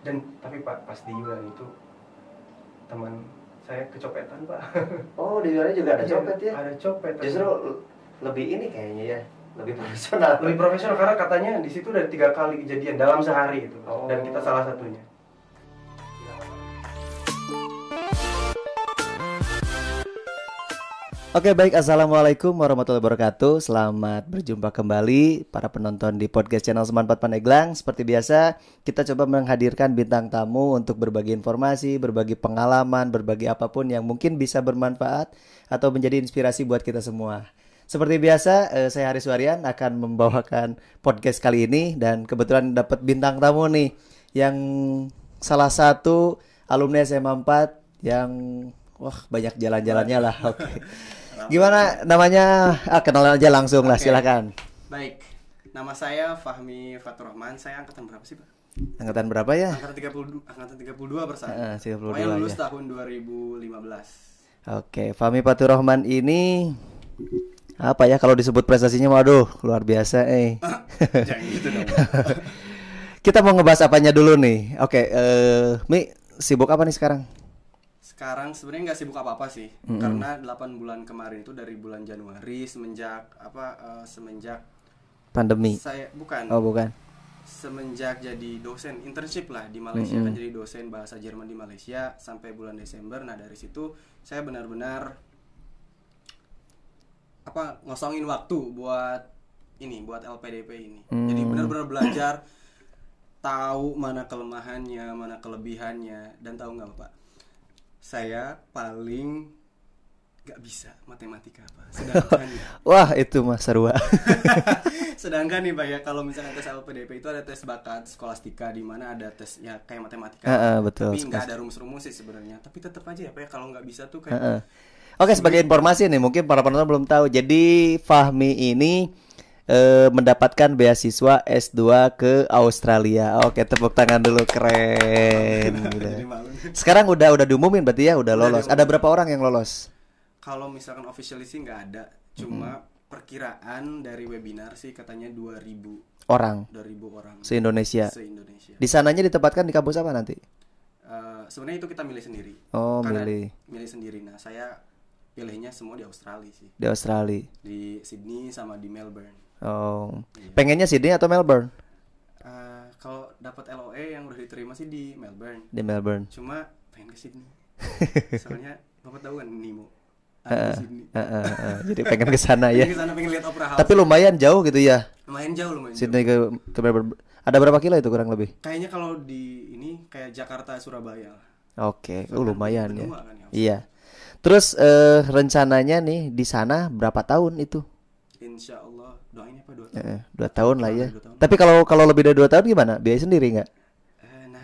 Dan tapi Pak, pas di Yunani itu teman saya kecopetan Pak. Oh, di Yunani juga ada copet ya? Ada copet. Justru lebih ini kayaknya ya, lebih profesional. Lebih profesional karena katanya di situ dari 3 kali kejadian dalam sehari itu. Dan kita salah satunya. Oke, baik. Assalamualaikum warahmatullahi wabarakatuh. Selamat berjumpa kembali para penonton di podcast channel Semanpat Pandeglang. Seperti biasa, kita coba menghadirkan bintang tamu untuk berbagi informasi, berbagi pengalaman, berbagi apapun yang mungkin bisa bermanfaat atau menjadi inspirasi buat kita semua. Seperti biasa, saya Haris Warian akan membawakan podcast kali ini. Dan kebetulan dapat bintang tamu nih, yang salah satu alumni SMA 4 yang banyak jalan-jalannya lah. Oke. Gimana namanya? Kenalan aja langsung lah, silakan. Baik, nama saya Fahmi Fatur Rahman. Saya angkatan berapa sih, Pak? Angkatan berapa ya? Angkatan 32 persen. 32 Saya lulus ya. tahun 2015. Oke, Fahmi Fatur Rahman ini apa ya kalau disebut prestasinya? Waduh, luar biasa, Jangan gitu dong. Kita mau ngebahas apanya dulu nih? Oke, Mi, sibuk apa nih sekarang? Sekarang sebenarnya nggak sibuk apa-apa sih, karena 8 bulan kemarin itu dari bulan Januari semenjak Pandemi. saya bukan. Oh, bukan. Semenjak jadi dosen internship lah di Malaysia, kan jadi dosen bahasa Jerman di Malaysia sampai bulan Desember. Nah, dari situ saya benar-benar ngosongin waktu buat LPDP ini. Jadi benar-benar belajar, tahu mana kelemahannya, mana kelebihannya, dan tahu nggak Pak? Saya paling gak bisa matematika Pak. Sedangkan Wah, itu Mas Sarwa. sedangkan nih Pak ya, kalau misalnya tes LPDP itu ada tes bakat skolastika, di mana ada tes ya kayak matematika. Betul. Tapi nggak ada rumus-rumus sih sebenarnya. Tapi tetap aja ya Pak ya, kalau nggak bisa tuh kayak. Oke, sebagai informasi nih, mungkin para penonton belum tahu. Jadi Fahmi ini mendapatkan beasiswa S2 ke Australia. Oke, tepuk tangan dulu, keren. Jadi malu. Sekarang udah diumumin berarti ya, udah lolos. Ada berapa orang yang lolos? Kalau misalkan officially sih nggak ada, cuma perkiraan dari webinar sih katanya 2.000 orang. Se-Indonesia. Di sananya ditempatkan di kampus apa nanti? Sebenarnya itu kita milih sendiri. Oh, karena milih sendiri. Nah, saya pilihnya semua di Australia sih. Di Australia. Di Sydney sama di Melbourne. Oh, iya. Pengennya Sydney atau Melbourne? Kalau dapat LOE yang udah diterima sih di Melbourne. Di Melbourne. Cuma pengen ke Sydney. Soalnya Bapak tahu kan Nemo. Sydney. Jadi pengen ke sana ya. Pengen lihat Opera House. Tapi lumayan jauh gitu ya. Lumayan jauh. Sydney ke Melbourne. Ada berapa kilo itu kurang lebih? Kayaknya kalau di ini kayak Jakarta Surabaya. Oke, lumayan ya. Kan ya. Iya. Terus rencananya nih di sana berapa tahun itu? Insya Allah doain ya Pak 2 tahun. 2 tahun lah ya. 2 tahun. Tapi kalau lebih dari 2 tahun gimana? Biaya sendiri nggak? Nah.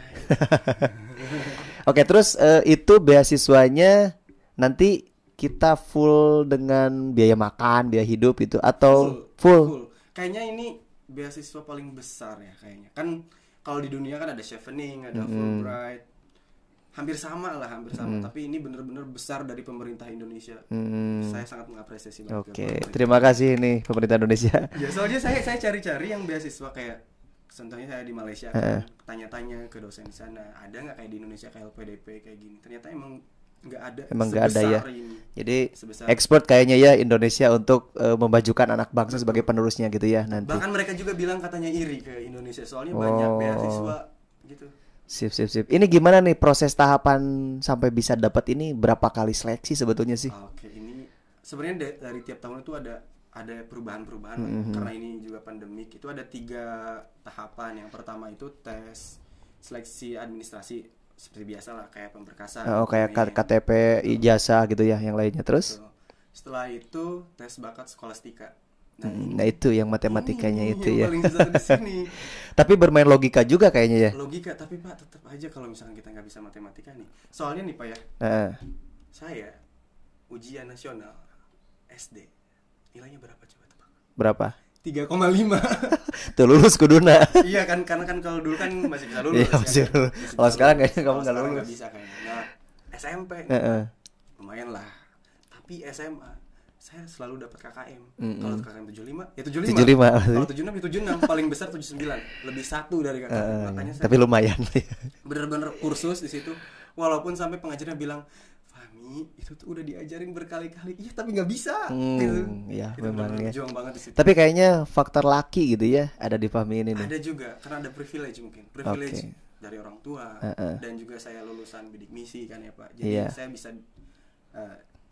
Oke, terus itu beasiswanya nanti kita full dengan biaya makan, biaya hidup itu atau full? Kayaknya ini beasiswa paling besar ya kayaknya. Kan kalau di dunia kan ada Chevening, ada Fulbright. Hampir sama. Tapi ini benar-benar besar dari pemerintah Indonesia. Saya sangat mengapresiasi banget. Oke, terima kasih nih pemerintah Indonesia. Ya, soalnya saya cari-cari yang beasiswa kayak contohnya saya di Malaysia kan, tanya-tanya ke dosen di sana, ada nggak kayak di Indonesia kayak LPDP kayak gini. Ternyata emang nggak ada. Emang nggak ada ya. Ini. Jadi expert kayaknya ya Indonesia untuk memajukan anak bangsa sebagai penerusnya gitu ya nanti. Bahkan mereka juga bilang katanya iri ke Indonesia soalnya banyak beasiswa gitu. Sip. Ini gimana nih proses tahapan sampai bisa dapat ini, berapa kali seleksi sebetulnya sih? Oke, ini sebenarnya dari tiap tahun itu ada perubahan-perubahan karena ini juga pandemik. Itu ada 3 tahapan. Yang pertama itu tes seleksi administrasi seperti biasa lah kayak pemberkasan. Kayak KTP, ijazah gitu ya, yang lainnya. Terus setelah itu tes bakat skolastika. Nah itu yang matematikanya ini itu yang ya. paling susah di sini. Tapi bermain logika juga kayaknya ya. Logika, tapi Pak tetap aja kalau misalnya kita nggak bisa matematika nih. Soalnya nih Pak ya, saya ujian nasional SD nilainya berapa coba tebak? Berapa? 3,5. Tuh lulus kuduna. Iya kan, karena kan kalau dulu kan masih bisa lulus. Iya masih lulus. Kalau sekarang kayaknya kamu nggak lulus. Nggak bisa kayaknya. Nah, SMP lumayan lah. Tapi SMA saya selalu dapat KKM. Kalau KKM 75 ya 75. Kalau 76 ya 76, paling besar 79. Lebih 1 dari KKM. Makanya saya Tapi lumayan. bener-bener kursus di situ. Walaupun sampai pengajarnya bilang, "Fahmi, itu tuh udah diajarin berkali-kali." Iya, tapi nggak bisa. Gitu. Ya, Itu memang bener-bener ya. berjuang banget di situ. Tapi kayaknya faktor laki gitu ya ada di Fahmi ini nih. Ada juga karena ada privilege mungkin. Privilege dari orang tua dan juga saya lulusan bidik misi kan ya, Pak. Jadi saya bisa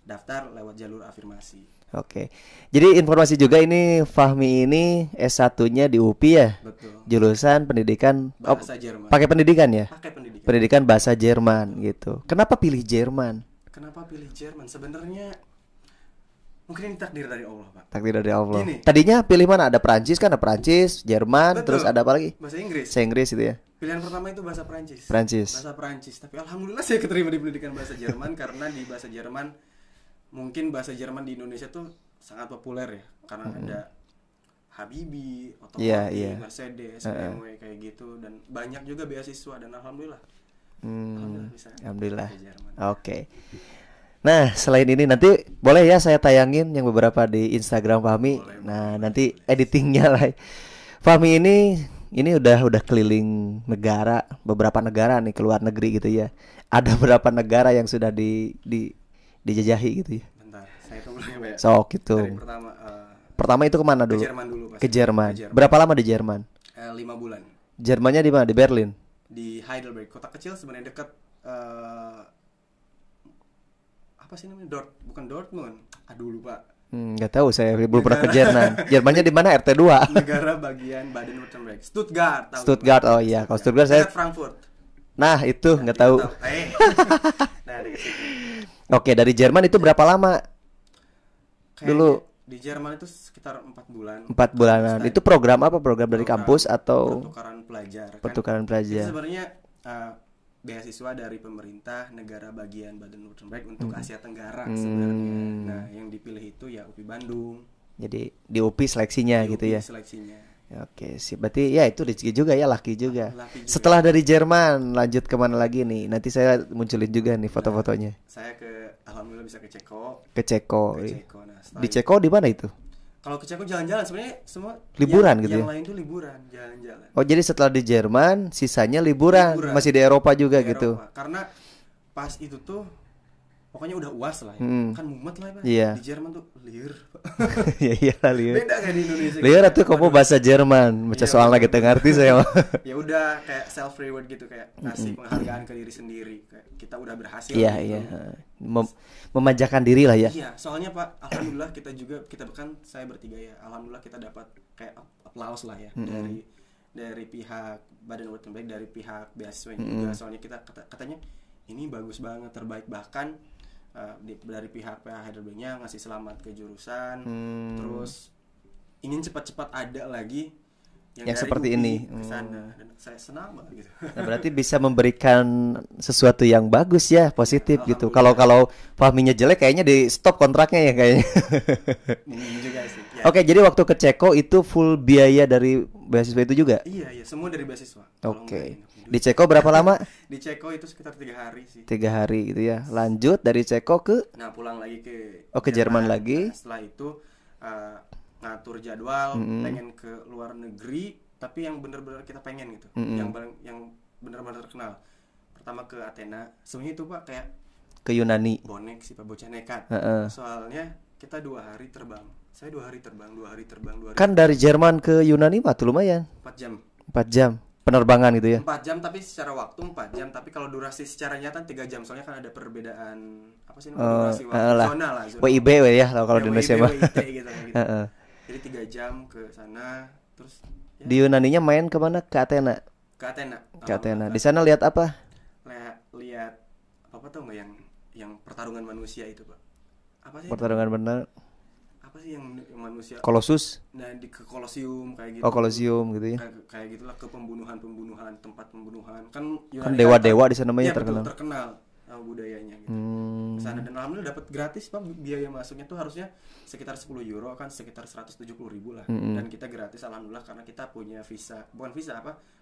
daftar lewat jalur afirmasi. Oke. Jadi informasi juga ini Fahmi ini S1-nya di UPI ya? Betul. Jurusan pendidikan Bahasa Jerman. pakai pendidikan ya? Pakai pendidikan. Pendidikan bahasa Jerman gitu. Kenapa pilih Jerman? Kenapa pilih Jerman? Sebenarnya mungkin ini takdir dari Allah, Pak. Takdir dari Allah. Gini. Tadinya pilih mana? Ada Perancis kan? Ada Perancis, Jerman, Betul. terus ada apa lagi? Bahasa Inggris. Bahasa Inggris itu ya. Pilihan pertama itu bahasa Perancis. Perancis. Bahasa Perancis. Tapi alhamdulillah saya keterima di pendidikan bahasa Jerman karena di bahasa Jerman mungkin bahasa Jerman di Indonesia tuh sangat populer ya karena ada Habibie, otomotif, Mercedes, BMW kayak gitu dan banyak juga beasiswa dan alhamdulillah. Alhamdulillah bisa. Alhamdulillah. ke Jerman. Oke. Nah, selain ini nanti boleh ya saya tayangin yang beberapa di Instagram Fahmi. Nah, nanti editingnya lah. Fahmi ini udah keliling negara, beberapa negara nih, ke luar negeri gitu ya. Ada berapa negara yang sudah dijajahi gitu ya? Bentar, saya tunggu dulu ya. Sok gitu. Dari Pertama itu kemana ke dulu? Jerman dulu pasti. Ke Jerman. Ke Jerman. Berapa lama di Jerman? 5 bulan. Jermannya di mana? Di Berlin. Di Heidelberg, kota kecil sebenarnya dekat apa sih namanya? Bukan Dortmund. Aduh lupa. Nggak tahu, saya belum pernah ke Jerman. Jermannya di mana? RT 2. Negara bagian Baden-Württemberg. Stuttgart. Tahu Stuttgart. Oh iya, kalau Stuttgart saya. Dekat Frankfurt. Nah, itu nggak tahu. Nah, dekat situ. Oke, dari Jerman itu berapa lama? Kayaknya Dulu di Jerman itu sekitar 4 bulan. 4 bulanan. Itu program apa? Program dari kampus atau pertukaran pelajar? pertukaran Itu pelajar? sebenarnya beasiswa dari pemerintah negara bagian Baden-Württemberg untuk Asia Tenggara sebenarnya. Nah, yang dipilih itu ya UPI Bandung. Jadi di UPI seleksinya gitu ya. Seleksinya. Oke, sih. Berarti ya itu rezeki juga ya, laki juga. Laki juga. Setelah dari Jerman, lanjut kemana lagi nih? Nanti saya munculin juga nih foto-fotonya. Saya alhamdulillah bisa ke Ceko. Ke Ceko. Ke Ceko. Nah, Di Ceko di mana itu? kalau ke Ceko jalan-jalan sebenarnya semua Liburan gitu yang ya? lain tuh liburan, jalan-jalan. Oh, jadi setelah di Jerman, sisanya liburan. Masih di Eropa juga Di gitu. Eropa. Karena pas itu tuh pokoknya udah UAS lah ya. Kan mumet lah ya, Pak. Iya. Di Jerman tuh liur. Ya iyalah liur. Beda kayak di Indonesia. Liur tuh kamu bahasa Jerman. Baca soal lagi ngerti saya. Ya udah kayak self reward gitu, kayak ngasih penghargaan ke diri sendiri. Kayak kita udah berhasil. Iya, gitu. iya. Memanjakan diri lah ya. Iya, soalnya Pak, alhamdulillah kita kan saya bertiga ya. Alhamdulillah kita dapat kayak applause lah ya dari pihak Baden-Württemberg, dari pihak beasiswa juga. Soalnya kita katanya ini bagus banget, terbaik, bahkan dari pihak Heidelberg-nya ngasih selamat ke jurusan. Terus ingin cepat-cepat ada lagi yang seperti UPI ini kesana. Dan saya senang banget gitu. Nah, berarti bisa memberikan sesuatu yang bagus ya, positif gitu. Kalau Fahminya jelek kayaknya di stop kontraknya ya kayaknya. Ini juga sih. Ya. Oke, jadi waktu ke Ceko itu full biaya dari beasiswa itu juga? Iya, semua dari beasiswa. Oke. Di Ceko berapa lama? Di Ceko itu sekitar 3 hari sih. 3 hari gitu ya. Lanjut dari Ceko ke Nah, pulang lagi ke Jerman lagi. Nah, setelah itu ngatur jadwal, pengen ke luar negeri, tapi yang benar-benar kita pengen gitu. Yang benar-benar terkenal. Pertama ke Athena. Sebenarnya itu Pak kayak ke Yunani. Bonek sih Pak, bocah nekat. Soalnya kita 2 hari terbang. Saya 2 hari terbang. Kan dari Jerman ke Yunani mah tuh lumayan. 4 jam. 4 jam penerbangan gitu ya. 4 jam tapi secara waktu 4 jam, tapi kalau durasi secara nyata 3 jam. Soalnya kan ada perbedaan apa sih namanya durasi waktu zona lah. WIB ya kalau di Indonesia mah. Gitu. Jadi 3 jam ke sana, terus ya. Di Yunaninya main kemana? Ke Athena. Ke Athena. Ke Athena. Di sana lihat apa? Lihat apa tuh nggak yang pertarungan manusia itu Pak? Apa sih? Pertarungan benar. Apa sih yang manusia? Colossus. Nah, ke Kolosium kayak gitu. Oh, Kolosium gitu ya. Kayak gitulah, ke pembunuhan, tempat pembunuhan. Kan Yunani dewa-dewa di sana namanya ya, terkenal. Betul, terkenal budayanya gitu. Kesana dan alhamdulillah dapat gratis Pak. Biaya masuknya tuh harusnya sekitar 10 euro, kan sekitar 170.000 lah. Dan kita gratis alhamdulillah karena kita punya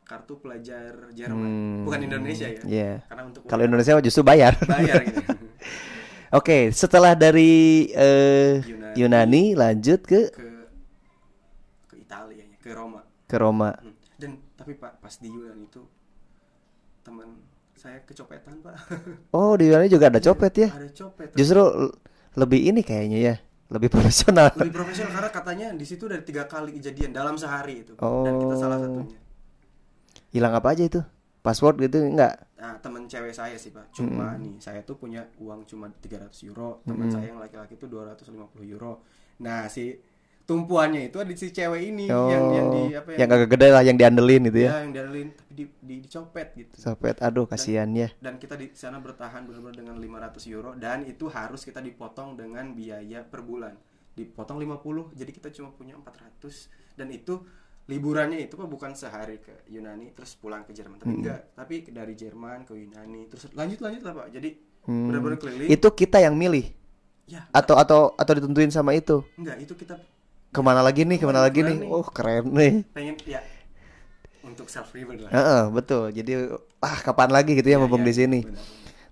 kartu pelajar Jerman. Bukan Indonesia ya. Yeah. Karena untuk kalau Indonesia justru bayar. Bayar gitu. Oke, setelah dari Yunani lanjut ke Italia ya, ke Roma. Dan tapi Pak, pas di Yunani itu teman saya kecopetan Pak. Oh, di Yunani juga ada copet ya? Ada copet. Justru lebih ini kayaknya ya, lebih profesional. Lebih profesional karena katanya di situ dari 3 kali kejadian dalam sehari itu. Oh. Dan kita salah satunya. Hilang apa aja itu? Password gitu enggak? Nah, teman cewek saya sih Pak. Cuma nih, saya tuh punya uang cuma 300 euro. Teman saya yang laki-laki itu 250 euro. Nah, si tumpuannya itu ada si cewek ini yang di apa yang agak gede lah, yang diandelin gitu ya. Ya, yang diandelin tapi dicopet gitu. Copet, aduh kasihan ya. Dan kita di sana bertahan benar-benar dengan 500 euro dan itu harus kita dipotong dengan biaya per bulan. Dipotong 50, jadi kita cuma punya 400 dan itu liburannya itu Pak bukan sehari ke Yunani terus pulang ke Jerman, tapi enggak, tapi dari Jerman ke Yunani terus lanjut lah Pak. Jadi benar-benar keliling. Itu kita yang milih. Ya, Atau ditentuin sama itu. enggak, itu kita Kemana lagi nih? Oh, keren nih. pengen ya untuk self reward lah. Heeh, betul. Jadi kapan lagi gitu ya mumpung di sini. Benar.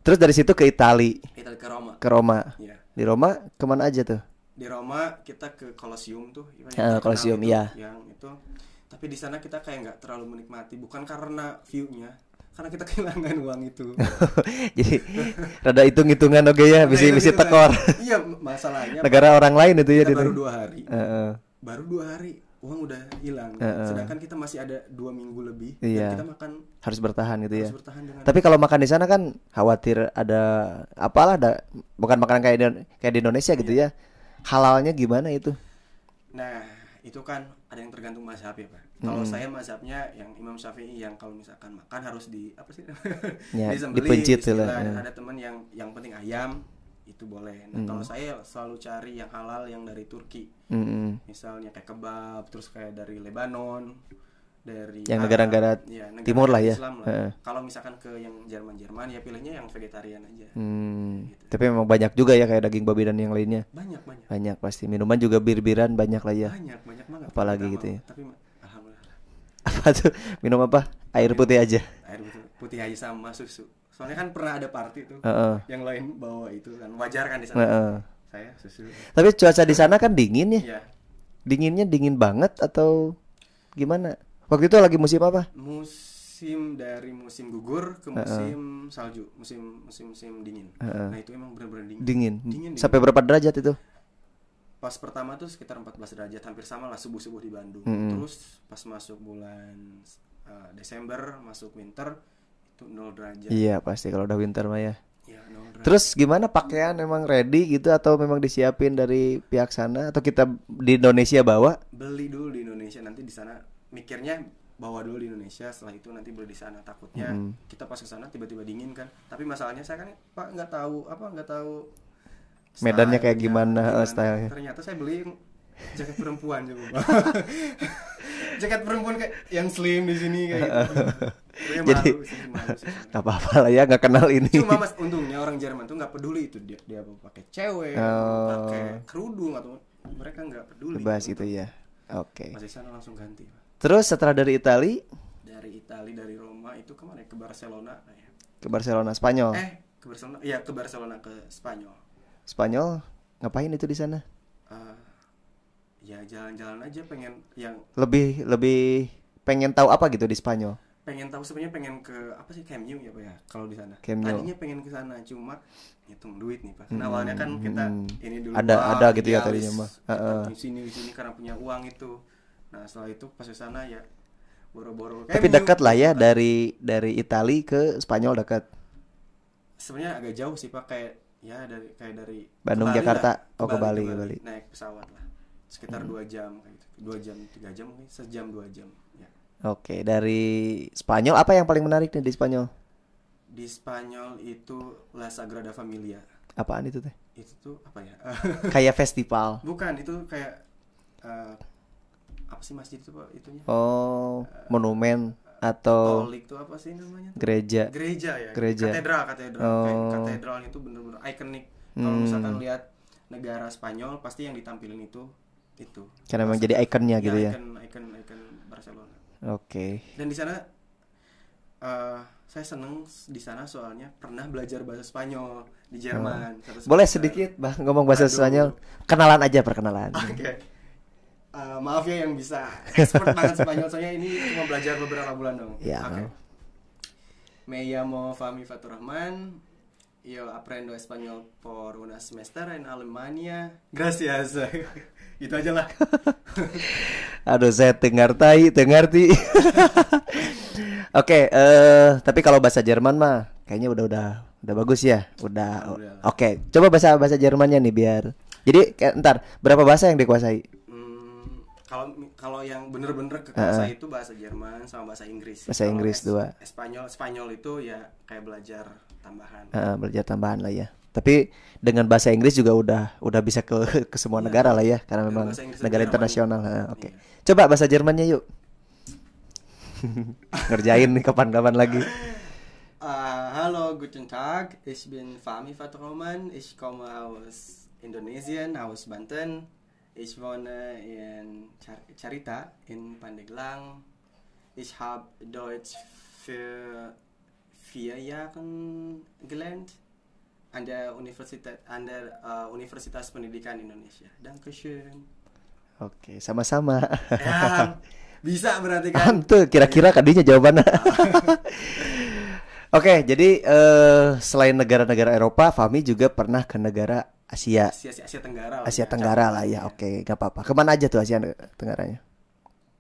Terus dari situ ke Itali, Kita ke Roma. ke Roma. Ya. Di Roma kemana aja tuh? Di Roma kita ke Colosseum tuh, Colosseum, iya. Yang itu. Tapi di sana kita kayak nggak terlalu menikmati, bukan karena view-nya, karena kita kehilangan uang itu. Jadi rada hitung-hitungan oke ya, bisi tekor. Iya, masalahnya Negara orang lain itu ya kita di baru 2 hari. Baru 2 hari uang udah hilang. Sedangkan kita masih ada 2 minggu lebih Iya. dan kita makan harus bertahan gitu ya. harus bertahan dengan Tapi kalau makan di sana kan khawatir ada apalah, bukan makanan kayak di Indonesia gitu ya. Halalnya gimana itu? Nah, itu kan ada yang tergantung mazhab ya Pak. Kalau saya mazhabnya yang Imam Syafi'i yang kalau misalkan makan harus di apa sih? Ya, disembelih, dipencit bismillah. lah, ya. Ada teman yang penting ayam itu boleh. Nah, kalau saya selalu cari yang halal yang dari Turki. Misalnya kayak kebab, terus kayak dari Lebanon, dari Yang Arab, negara-negara negara timur lah ya. Islam lah. Kalau misalkan ke yang Jerman ya pilihnya yang vegetarian aja. Gitu. Tapi memang banyak juga ya kayak daging babi dan yang lainnya. Banyak. Banyak pasti. Minuman juga bir-biran banyak lah ya. Banyak banget. Apalagi Kita gitu mau. ya. Tapi alhamdulillah. Apa tuh? Minum apa? Air putih aja. Air putih aja sama susu. Soalnya kan pernah ada party tuh. Yang lain bawa itu kan wajar kan di sana. Saya susu. Tapi cuaca di sana kan dingin ya? Iya. Dinginnya dingin banget atau gimana? Waktu itu lagi musim apa? Dari musim gugur ke musim salju, musim dingin. Nah, itu emang benar-benar dingin. Dingin. Sampai berapa derajat itu? Pas pertama tuh sekitar 14 derajat, hampir sama lah subuh-subuh di Bandung. Terus pas masuk bulan Desember, masuk winter itu 0 derajat. Iya, pasti kalau udah winter mah ya. Ya, 0 derajat. Terus gimana, pakaian emang ready gitu atau memang disiapin dari pihak sana atau kita di Indonesia bawa? Beli dulu di Indonesia, nanti di sana mikirnya bawa dulu di Indonesia, setelah itu nanti beli di sana. Takutnya kita pas ke sana tiba-tiba dingin kan. Tapi masalahnya saya kan Pak nggak tahu Medannya kayak stylenya, gimana stylenya. Ternyata saya beli jaket perempuan coba. Jaket perempuan kayak yang slim di sini kayak gitu. Jadi malu sih. nggak apa-apa lah ya, nggak kenal ini. Cuma Mas, untungnya orang Jerman tuh nggak peduli itu dia mau pakai cewek, mau pakai kerudung atau mereka nggak peduli. Bebas gitu ya. Oke. Masih sana langsung ganti. Pak. Terus setelah dari Itali? Dari Roma itu kemana? Ke Barcelona ya. Ke Barcelona, Spanyol. Ke Barcelona. Iya, ke Barcelona, ke Spanyol. Spanyol ngapain itu di sana? Ya jalan-jalan aja, pengen yang lebih pengen tahu apa gitu di Spanyol? Pengen tahu sebenarnya, pengen ke apa sih, Camp Nou ya Pak ya kalau di sana. Camp Nou. Tadinya pengen ke sana cuma hitung duit nih Pak. Nah, awalnya kan kita ini dulu ada gitu ya tadinya mah. Di sini karena punya uang itu. Nah, setelah itu pas ke sana ya boro-boro. Tapi dekat lah ya dari Itali ke Spanyol dekat. Sebenarnya agak jauh sih Pak, kayak dari Bandung, Jakarta ke Bali. Naik pesawat lah. Sekitar 2 jam kayak gitu. 2 jam, 3 jam mungkin, sejam 2 jam ya. Oke, dari Spanyol apa yang paling menarik nih di Spanyol? Di Spanyol itu La Sagrada Familia. Apaan itu teh? Itu tuh apa ya? Kayak festival. Bukan, itu kayak apa sih masjid itu Pak itunya? Oh, monumen atau Katolik tuh apa sih namanya? gereja? Ya. Gereja. Katedral. Oh. Kayak katedralnya itu bener-bener ikonik. Kalau misalkan lihat negara Spanyol pasti yang ditampilin itu. Karena memang jadi ikonnya gitu ya. Ikon Barcelona. Oke. Dan di sana saya seneng di sana soalnya pernah belajar bahasa Spanyol di Jerman. Boleh sedikit Bang ngomong bahasa Spanyol? Kenalan aja, perkenalan. Oke. Maaf ya yang bisa expert banget Spanyol, soalnya ini cuma belajar beberapa bulan dong. Ya. Oke. Me llamo Fahmi Faturrahman. Yo aprendo español por una semester en Alemania. Gracias. Itu aja lah. Aduh, saya tengarti. Oke, tapi kalau bahasa Jerman mah kayaknya udah bagus ya. Udah. Oke, coba bahasa Jermannya nih biar. Jadi ntar berapa bahasa yang dikuasai? Kalau yang bener-bener kekuasai itu bahasa Jerman sama bahasa Inggris. Bahasa Inggris dua. Spanyol itu ya kayak belajar tambahan. Belajar tambahan lah ya. Tapi dengan bahasa Inggris juga udah bisa ke semua negara lah ya, karena memang negara internasional. Oke. Coba bahasa Jermannya yuk. Ngerjain nih kapan-kapan lagi. Hallo, guten Tag. Ich bin Fahmi Faturrahman. Ich komme aus Indonesien, aus Banten. Ich wohne in Carita in Pandeglang. Ich habe Deutsch für 4 Jahre gelernt an der Universitas Pendidikan Indonesia. Dankeschön. Oke, sama-sama. Ya, bisa berarti kan? Tuh, kira-kira kadinya jawabannya. Oke, jadi selain negara-negara Eropa, Fahmi juga pernah ke negara Asia Tenggara. Asia Tenggara lah ya. Oke, gak apa-apa. Kemana aja tuh Asia Tenggaranya?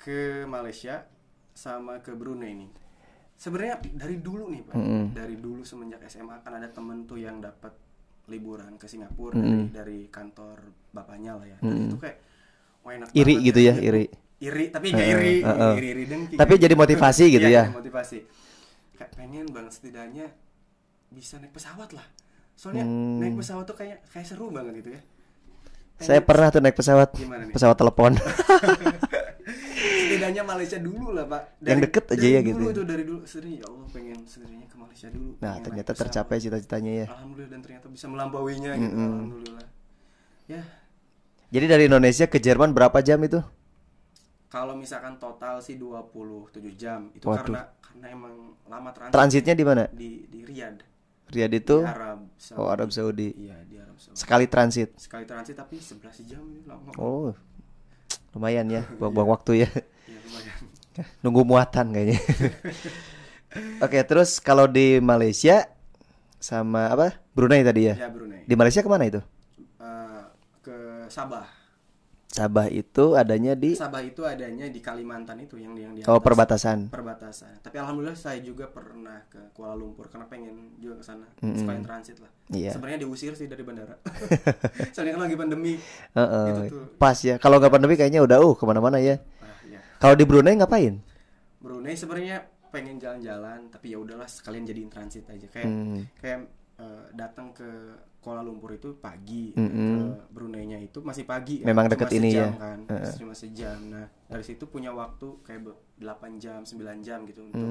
Ke Malaysia sama ke Brunei nih. Sebenarnya dari dulu nih Pak, dari dulu semenjak SMA kan ada temen tuh yang dapat liburan ke Singapura dari kantor bapaknya lah ya. Dan itu kayak enak iri banget gitu ya, iri tapi gak iri dengki. Tapi jadi motivasi gitu ya. Motivasi. Kayak pengen banget setidaknya bisa naik pesawat lah. Soalnya naik pesawat tuh kayak seru banget gitu ya. Saya pernah tuh naik pesawat. Gimana nih? Pesawat telepon. Setidaknya Malaysia dulu lah Pak. Yang deket aja ya gitu. Dari dulu sering ya Allah pengen setidaknya ke Malaysia dulu. Nah, ternyata tercapai cita-citanya ya. Alhamdulillah, dan ternyata bisa melampauinya gitu. Alhamdulillah. Ya. Jadi dari Indonesia ke Jerman berapa jam itu? Kalau misalkan total sih 27 jam. Itu Waduh. karena emang lama transit. Transitnya di mana? Di Riyadh. Riyadh itu Di Arab Saudi. Oh, Arab Saudi. Iya, di Arab Saudi. Sekali transit Tapi 11 jam itu lama. Oh, lumayan ya, buang-buang waktu ya. Iya, lumayan. Nunggu muatan kayaknya. Oke, terus kalau di Malaysia sama apa? Brunei tadi ya? Ya, Brunei. Di Malaysia kemana itu? Ke Sabah. Sabah itu adanya di di Kalimantan itu yang di Oh, atas. perbatasan. Tapi alhamdulillah saya juga pernah ke Kuala Lumpur karena pengen juga ke sana sekalian transit lah. Iya. Sebenarnya diusir sih dari bandara. Soalnya kan lagi pandemi. Itu tuh. Pas ya. Kalau nggak pandemi kayaknya udah kemana-mana ya. Ya. Kalau di Brunei ngapain? Brunei sebenarnya pengen jalan-jalan, tapi ya udahlah sekalian jadiin transit aja. Kayak datang ke Kuala Lumpur itu pagi, ke Brunei-nya itu masih pagi. Memang cuma deket ini ya. Kan, cuma sejam. Nah dari situ punya waktu kayak 8 jam, 9 jam gitu untuk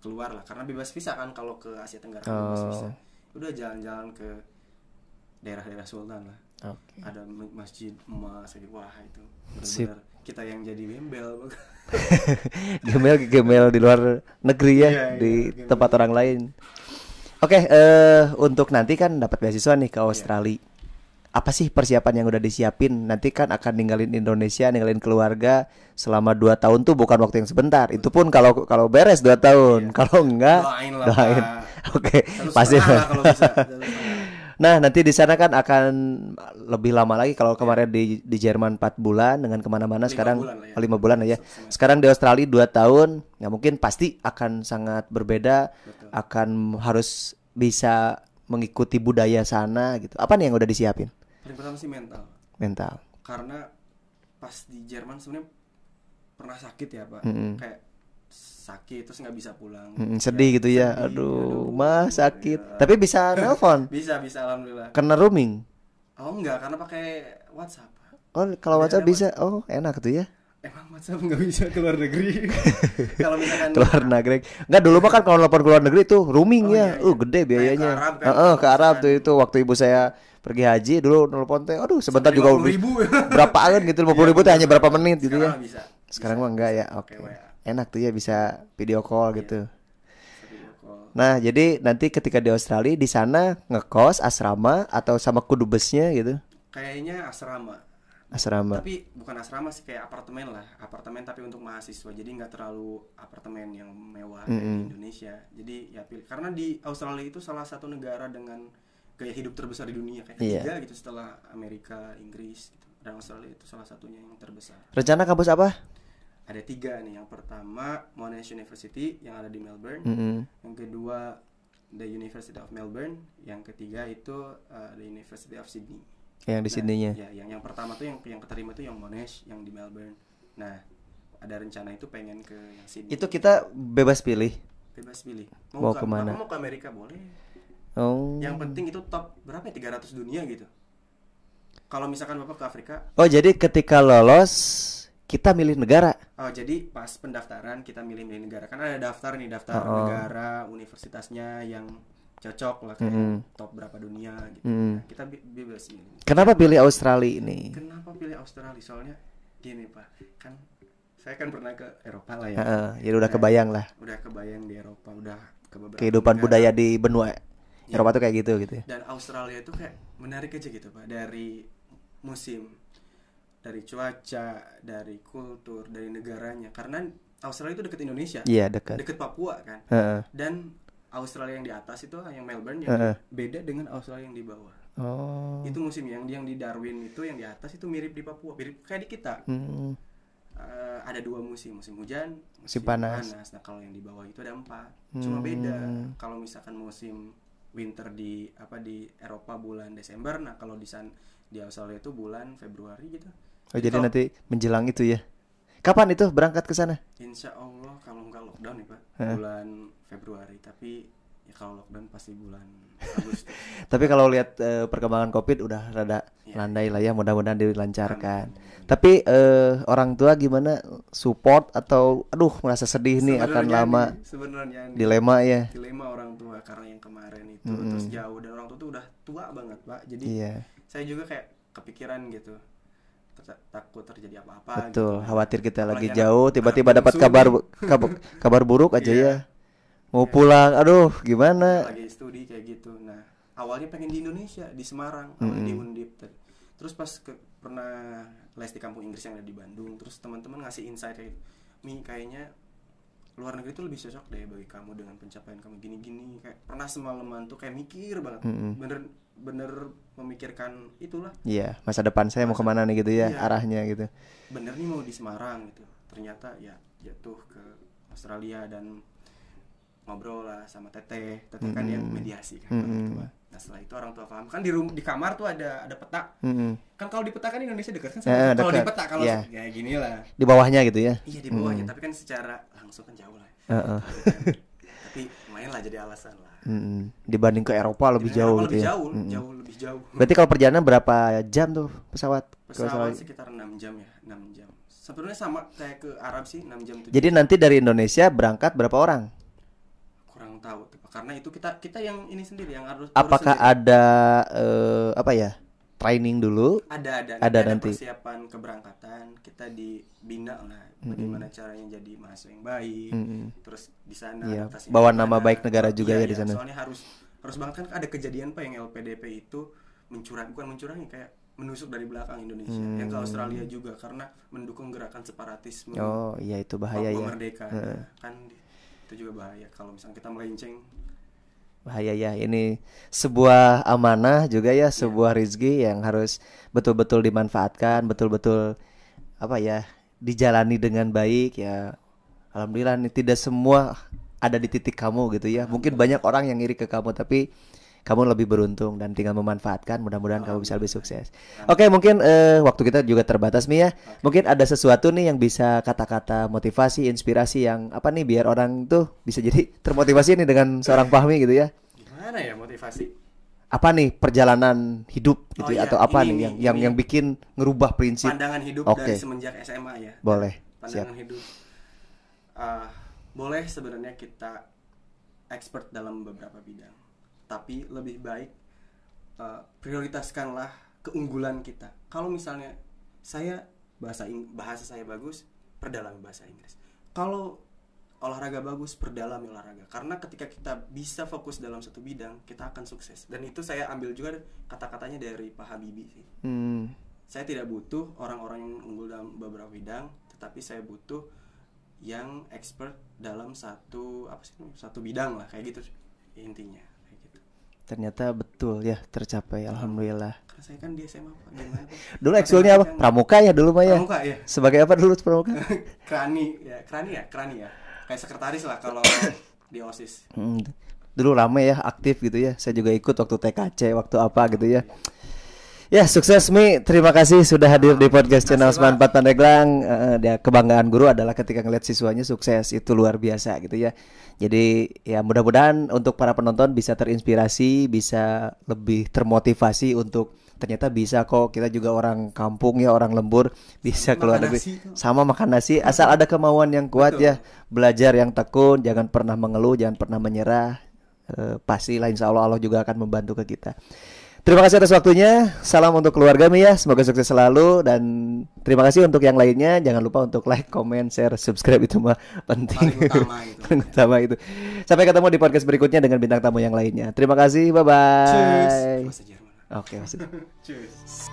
keluar lah. Karena bebas visa kan kalau ke Asia Tenggara bebas visa. Udah jalan-jalan ke daerah-daerah Sultan lah. Okay. Ada masjid emas, wah itu benar-benar kita yang jadi gembel. Gembel di luar negeri ya, di tempat orang lain. Oke, untuk nanti kan dapat beasiswa nih ke Australia. Apa sih persiapan yang udah disiapin? Nanti kan akan ninggalin Indonesia, ninggalin keluarga selama 2 tahun tuh bukan waktu yang sebentar. Itu pun kalau beres 2 tahun. Kalau enggak, doain. Oke, pasti. Nah, nanti di sana kan akan lebih lama lagi. Kalau kemarin di Jerman 4 bulan dengan kemana-mana, sekarang 5 bulan ya. Sekarang di Australia 2 tahun. Ya mungkin pasti akan sangat berbeda. Betul. Akan harus bisa mengikuti budaya sana gitu. Apa nih yang udah disiapin? Paling pertama sih mental. Karena pas di Jerman sebenarnya pernah sakit ya Pak. Kayak sakit terus nggak bisa pulang. Sedih gitu ya. Aduh, mah sakit. Ya. Tapi bisa nelpon. bisa alhamdulillah. Kena roaming? Oh enggak, karena pakai WhatsApp. Oh, kalau WhatsApp bisa. Oh, enak tuh ya. Emang WhatsApp nggak bisa keluar negeri. Kalau misalkan keluar negeri. Enggak, dulu mah kan kalau nelpon keluar negeri tuh roaming ya. Gede biayanya. Ke Arab tuh itu waktu ibu saya pergi haji dulu nelpon teh. Aduh, sebentar juga berapa an gitu 50.000 teh hanya berapa menit gitu ya. Sekarang mah enggak ya. Oke. Enak tuh ya bisa video call gitu. Video call. Nah, jadi nanti ketika di Australia di sana ngekos asrama atau sama kudubesnya gitu. Kayaknya asrama. Asrama. Tapi bukan asrama sih, kayak apartemen lah. Apartemen tapi untuk mahasiswa. Jadi nggak terlalu apartemen yang mewah kayak di Indonesia. Jadi ya pilih. Karena di Australia itu salah satu negara dengan gaya hidup terbesar di dunia. Kayak ketiga gitu setelah Amerika, Inggris gitu. Dan Australia itu salah satunya yang terbesar. Rencana kampus apa? Ada 3 nih. Yang pertama Monash University yang ada di Melbourne. Yang kedua The University of Melbourne. Yang ketiga itu The University of Sydney. Yang di Sydney-nya. Ya, yang pertama tuh yang keterima tuh yang Monash yang di Melbourne. Nah, ada rencana itu pengen ke yang Sydney. Itu kita bebas pilih. Bebas pilih. Mau kemana? Mau ke Amerika boleh. Oh. Yang penting itu top berapa ya? 300 dunia gitu. Kalau misalkan Bapak ke Afrika. Oh, jadi ketika lolos kita milih negara. Oh, jadi pas pendaftaran kita milih-milih negara. Kan ada daftar negara, universitasnya yang cocok lah kayak top berapa dunia gitu. Nah, kita bebas milih. Kenapa pilih Australia ini? Kenapa pilih Australia? Soalnya gini Pak, kan saya kan pernah ke Eropa lah ya. Ya udah kebayang lah. Udah kebayang di Eropa, udah ke beberapa kehidupan negara. budaya di benua Eropa tuh kayak gitu gitu. Dan Australia itu kayak menarik aja gitu Pak, dari musim, dari cuaca, dari kultur, dari negaranya. Karena Australia itu deket Indonesia. Iya, dekat. Deket Papua kan. Dan Australia yang di atas itu yang Melbourne yang beda dengan Australia yang di bawah. Oh. Itu musim yang di Darwin itu yang di atas itu mirip di Papua, mirip kayak di kita. Ada 2 musim hujan, musim panas. Nah kalau yang di bawah itu ada 4. Cuma beda. Kalau misalkan musim winter di Eropa bulan Desember, nah kalau di Australia itu bulan Februari gitu. Oh, jadi nanti menjelang itu ya. Kapan itu berangkat ke sana? Insya Allah kalau nggak lockdown ya Pak, bulan Februari. Tapi ya kalau lockdown pasti bulan Agustus. Tapi kalau lihat perkembangan COVID udah rada landai lah ya, mudah-mudahan dilancarkan. Tapi orang tua gimana, support atau aduh merasa sedih nih akan lama? Sebenarnya dilema ya. Dilema orang tua karena yang kemarin itu terus jauh, dan orang tua tuh udah tua banget Pak. Jadi saya juga kayak kepikiran gitu. Takut terjadi apa-apa. Betul, gitu. khawatir kita lagi Apalagi jauh, tiba-tiba dapat kabar buruk aja ya. Mau pulang, aduh gimana? Lagi studi kayak gitu. Nah, awalnya pengen di Indonesia, di Semarang, awalnya di Undip. Terus pas pernah les di kampung Inggris yang ada di Bandung, terus teman-teman ngasih insight kayak, "Mi, kayaknya luar negeri itu lebih cocok deh bagi kamu dengan pencapaian kamu gini-gini." Kayak pernah semalaman tuh kayak mikir banget. Bener memikirkan itulah. Iya, masa depan saya mau kemana nih gitu ya, arahnya gitu. Bener nih mau di Semarang gitu. Ternyata ya jatuh ke Australia dan ngobrol lah sama Teteh kan yang mediasi kan. Nah setelah itu orang tua paham kan di kamar tuh ada peta. Kan kalau di peta kan Indonesia dekat kan sama kalau di peta kalau kayak gini lah. Di bawahnya gitu ya. Iya di bawahnya, tapi kan secara langsung kan jauh lah. Tapi lumayan lah jadi alasan lah. Dibanding ke Eropa lebih jauh gitu ya. Jauh lebih jauh. Berarti kalau perjalanan berapa jam tuh pesawat? Pesawat sekitar 6 jam ya, 6 jam. Sebenarnya sama kayak ke Arab sih, 6 jam 7. Jadi nanti dari Indonesia berangkat berapa orang? Kurang tahu tuh, karena itu kita yang ini sendiri yang harus. Apakah ada training dulu? Ada nanti persiapan keberangkatan, kita dibina lah bagaimana caranya jadi mahasiswa yang baik. Terus di sana bawa nama baik negara juga ya di sana. Soalnya harus banget kan ada kejadian Pak yang LPDP itu bukan mencurangi, kayak menusuk dari belakang Indonesia. Yang ke Australia juga karena mendukung gerakan separatisme. Oh iya, itu bahaya ya. Merdeka. Kan itu juga bahaya kalau misalnya kita melenceng. Bahaya ya, ini sebuah amanah juga ya, sebuah rezeki yang harus betul-betul dimanfaatkan, betul-betul dijalani dengan baik ya. Alhamdulillah nih, tidak semua ada di titik kamu gitu ya. Mungkin banyak orang yang iri ke kamu, tapi kamu lebih beruntung dan tinggal memanfaatkan. Mudah-mudahan kamu bisa lebih sukses. Oke, mungkin waktu kita juga terbatas Mia. Mungkin ada sesuatu nih yang bisa kata-kata motivasi, inspirasi yang biar orang tuh bisa jadi termotivasi nih dengan seorang Fahmi gitu ya. Gimana ya motivasi? Apa nih perjalanan hidup gitu ya, atau apa yang bikin ngerubah prinsip pandangan hidup dari semenjak SMA ya. Boleh. Pandangan hidup. Boleh sebenarnya kita expert dalam beberapa bidang. Tapi lebih baik prioritaskanlah keunggulan kita. Kalau misalnya saya bahasa saya bagus, perdalam bahasa Inggris. Kalau olahraga bagus, perdalami olahraga. Karena ketika kita bisa fokus dalam satu bidang, kita akan sukses. Dan itu saya ambil juga kata-katanya dari Pak Habibie sih. Saya tidak butuh orang-orang yang unggul dalam beberapa bidang, tetapi saya butuh yang expert dalam satu bidang lah, kayak gitu intinya, kayak gitu. Ternyata betul ya, tercapai, alhamdulillah. Karena saya kan di SMA Pak, gimana Pak? Dulu ekskulnya apa? Pramuka ya dulu mah ya. Pramuka ya. Sebagai apa dulu pramuka? Krani ya. Kayak sekretaris lah kalau di OSIS. Dulu rame ya, aktif gitu ya. Saya juga ikut waktu TKC, waktu apa gitu ya. Ya, sukses Mi. Terima kasih sudah hadir di podcast channel Seman 4 Pandeglang. Kebanggaan guru adalah ketika ngeliat siswanya sukses, itu luar biasa gitu ya. Jadi ya mudah-mudahan untuk para penonton bisa terinspirasi, bisa lebih termotivasi untuk ternyata bisa kok, kita juga orang kampung ya, orang lembur, bisa keluar negeri sama makan nasi asal ada kemauan yang kuat. Betul. Ya, belajar yang tekun, jangan pernah mengeluh, jangan pernah menyerah. Pastilah insya Allah juga akan membantu ke kita. Terima kasih atas waktunya. Salam untuk keluarga Mi ya. Semoga sukses selalu. Dan terima kasih untuk yang lainnya. Jangan lupa untuk like, comment, share, subscribe. Itu mah penting. Paling utama itu. Sampai ketemu di podcast berikutnya dengan bintang tamu yang lainnya. Terima kasih. Bye-bye. Cheers. Oke, maksudnya. Cheers.